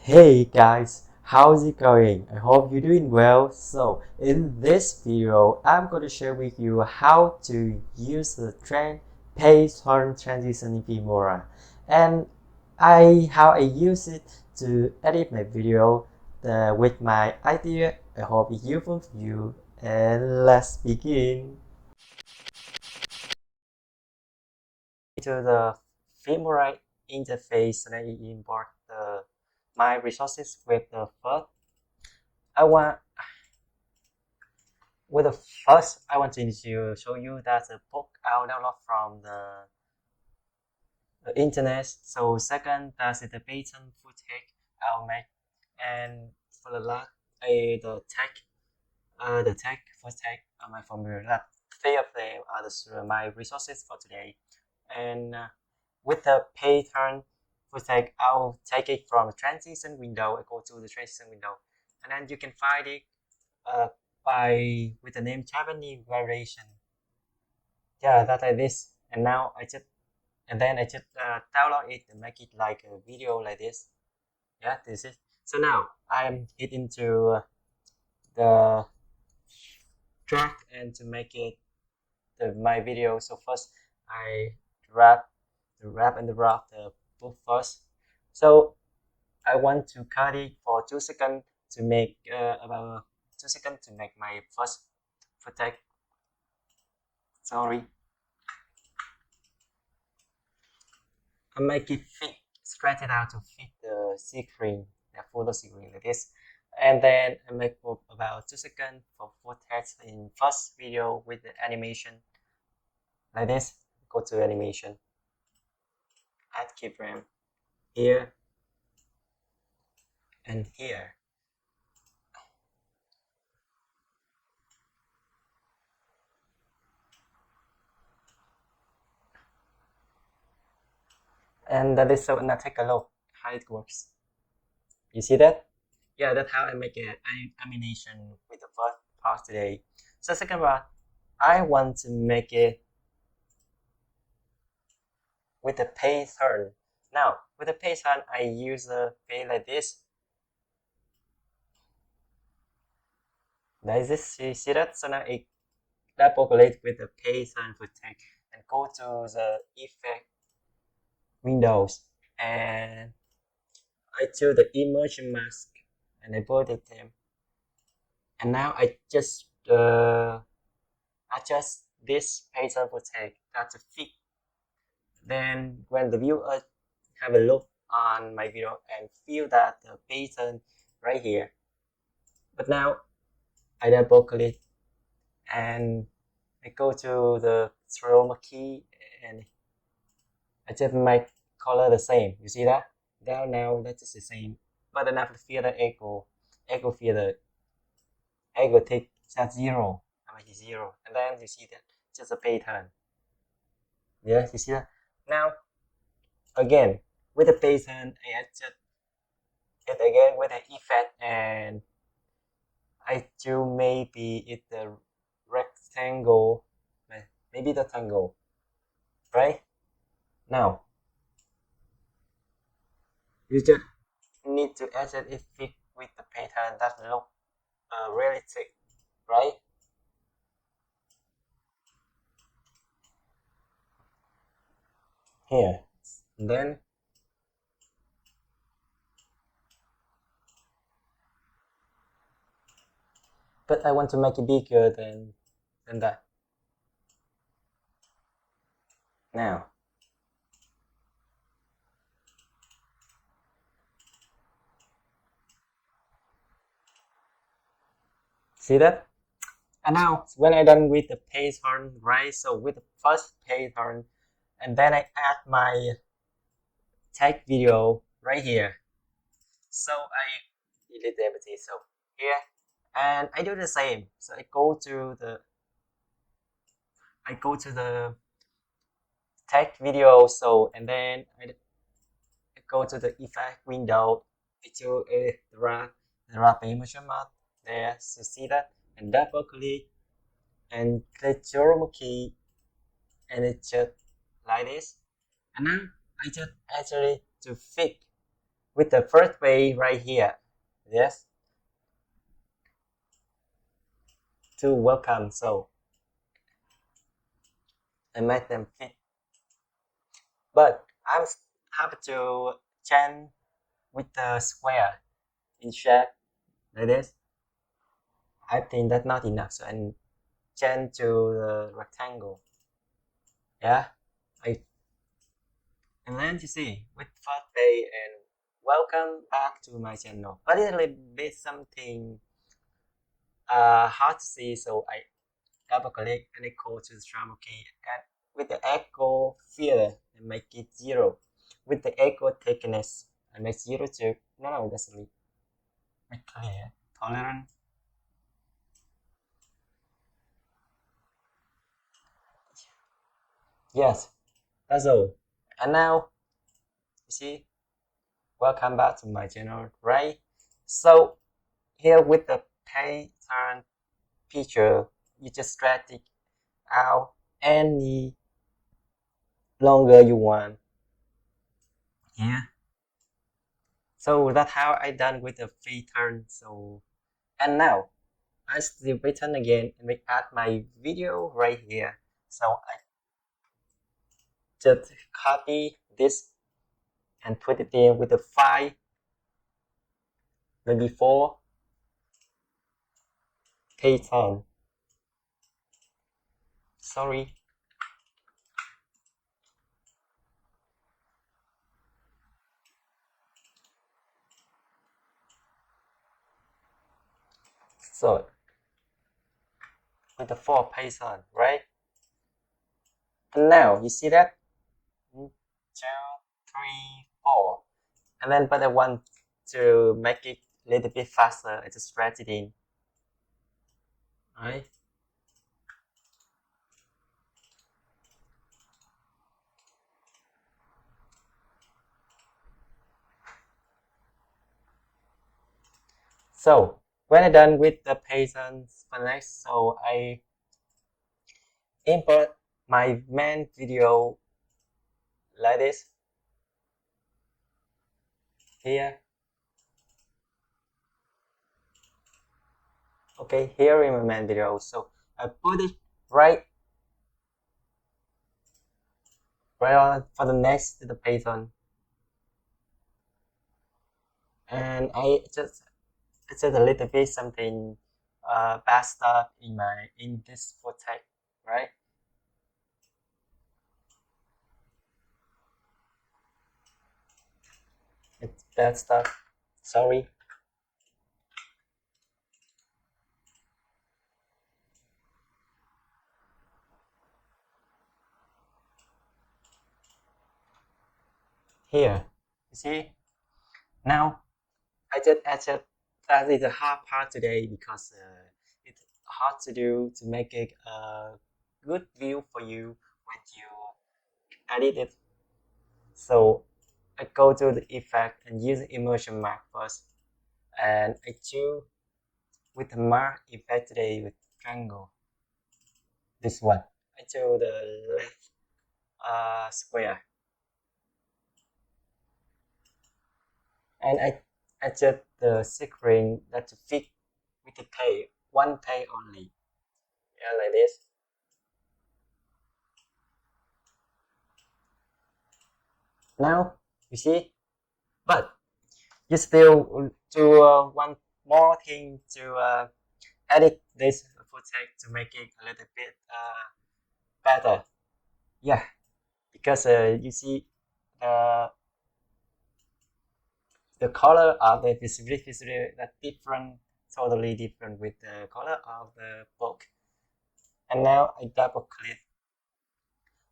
Hey guys, how's it going? I hope you're doing well. So in this video, I'm going to share with you how to use the page turn transition in Filmora and how I use it to edit my video with my idea. I hope it's useful for you, and let's begin. To the Filmora interface, and I import my resources with the first. I want With the first, I want to show you that the book I'll download from the internet. So second, that's the pattern footage I'll make, and for the last, the tag first tag on my formula. That three of them are my resources for today, and with the pattern footage, I'll take it from the transition window. I go to the transition window, and then you can find it uh, with the name Japanese variation. Yeah, that like this. And now I just download it and make it like a video like this. Yeah, this is. So now I'm hit into the track and to make it my video. So first I wrap and wrap the book first. So I want to cut it for 2 seconds to make about 2 seconds to make my first footage. Sorry. I make it fit, stretch it out to fit the screen, the photo screen like this. And then I make for about 2 seconds for footage in first video with the animation like this. Go to animation, add keyframe here and here. And that is so. Now take a look how it works. You see that? Yeah, that's how I make an animation with the first part today. So second part, I want to make it with the page turn. Now, with the page turn, I use the page like this. Like this, you see that? So now I double click with the page turn for text and go to the effect windows, and I choose the immersion mask and I put it there. And now I just adjust this page turn for text that's a fit. Then when the viewer have a look on my video and feel that the pattern right here. But now I double click and I go to the chroma key and I just make color the same. You see that? Now that is the same. But then after filter echo filter, echo take that zero. I make it zero. And then you see that just a pattern. Yeah, you see that? Now again with the pattern I adjust it again with the effect, and I do maybe it's the rectangle, maybe the triangle, right? Now you just need to adjust it fit with the pattern that look realistic, right? Here, then but I want to make it bigger than that. Now see that? And now when I done with the pattern, right? So with the first pattern, and then I add my tag video right here. So I delete everything. So here, and I do the same. So I go to the tag video. So and then I go to the effect window. I choose a wrap image map there. So see that, and double click and click chroma key, and it's just like this. And now I just actually to fit with the first way right here. Yes, to welcome. So I make them fit, but I have to change with the square in shape like this. I think that's not enough, so I change to the rectangle. Yeah, I and then you see with first day and welcome back to my channel. But it's a little bit something hard to see, so I double click and I go to the travel key and with the echo filter and make it 0. With the echo thickness I make 0 too. No, that's a make clear. Tolerance. Yes, that's all. And now you see, welcome back to my channel, right? So here with the pattern picture, you just drag it out any longer you want. Yeah. So that's how I done with the pattern. So and now I still pattern again and we add my video right here. So I just copy this and put it in with the file the before pattern. Sorry. So with the 4 pattern, right? And now you see that 1, 2, 3, 4, and then but I want to make it a little bit faster. I just drag it in, right? So when I'm done with the patterns finish, so I import my main video like this here. Okay, here in my main video. So I put it right on for the next to the pattern, and I just it's just a little bit something bad stuff in this footage, right? It's bad stuff. Sorry. Here, you see. Now I just added that is a hard part today because it's hard to do to make it a good view for you when you edit it. So I go to the effect and use the immersion mark first, and I choose with the mark effect today with triangle. This one I choose the left square, and I adjust the sequence that to fit with the tail, one tail only. Yeah, like this. Now you see, but you still do one more thing to edit this footage to make it a little bit better. Yeah, because you see the color of the visibility that different, totally different with the color of the book. And now I double click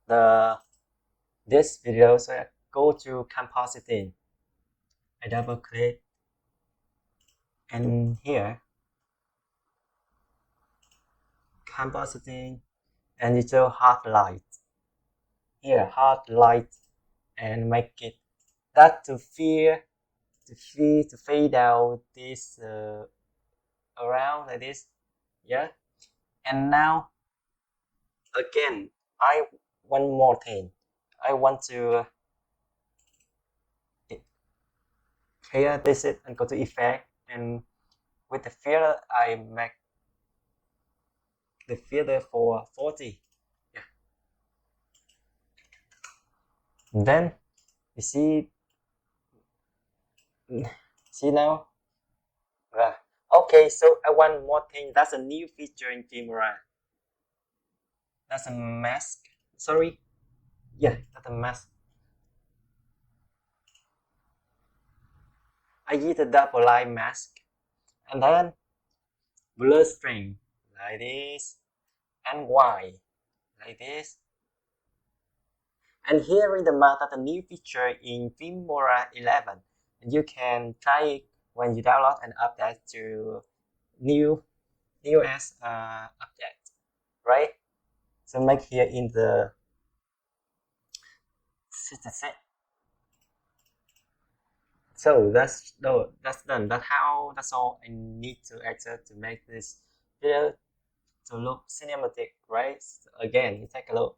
the this video, so I go to compositing. I double click, and here compositing, and you show hard light. Here hard light, and make it that to fade out this around like this. Yeah, and now again I one more thing. I want to Here, this is, and go to effect, and with the filter, I make the filter for 40. Yeah. And then you see now. Right. Okay, so I want more thing. That's a new feature in Filmora. That's a mask. Sorry. Yeah, that's a mask. I use a double line mask, and then blur string like this, and white like this. And here is the mask, that's a new feature in Filmora 11. And you can try it when you download and update to new newest update, right? So make here in the system set. So that's no, that's done. That's all I need to access to make this video to look cinematic, right? So again, you take a look.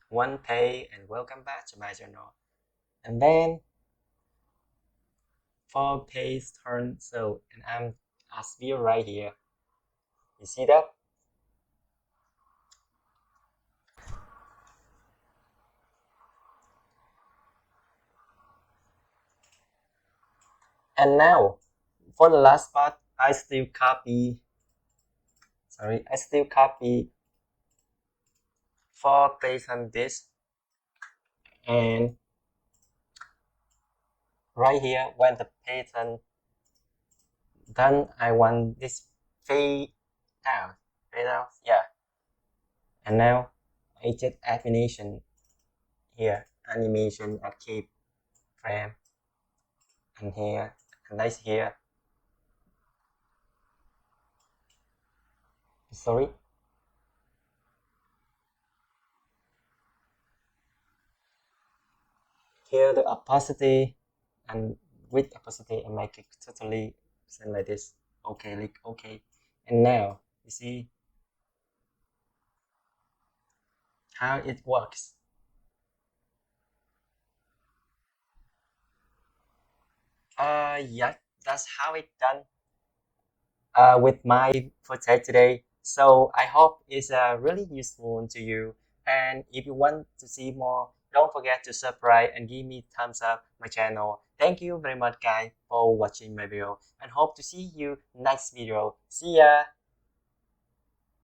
One pay and welcome back to my channel. And then for page turn, so and I'm as view right here. You see that? And now for the last part, I still copy 4 paste on this, and right here when the pattern done, I want this fade out, yeah. And now I just animation here, animation at keep frame, and here, and nice here. Sorry. Here the opacity, and with opacity I make it totally same like this. Okay, click OK. And now you see how it works. Yeah, that's how it done with my footage today. So I hope it's really useful to you. And if you want to see more, don't forget to subscribe and give me thumbs up my channel. Thank you very much guys for watching my video, and hope to see you next video. See ya!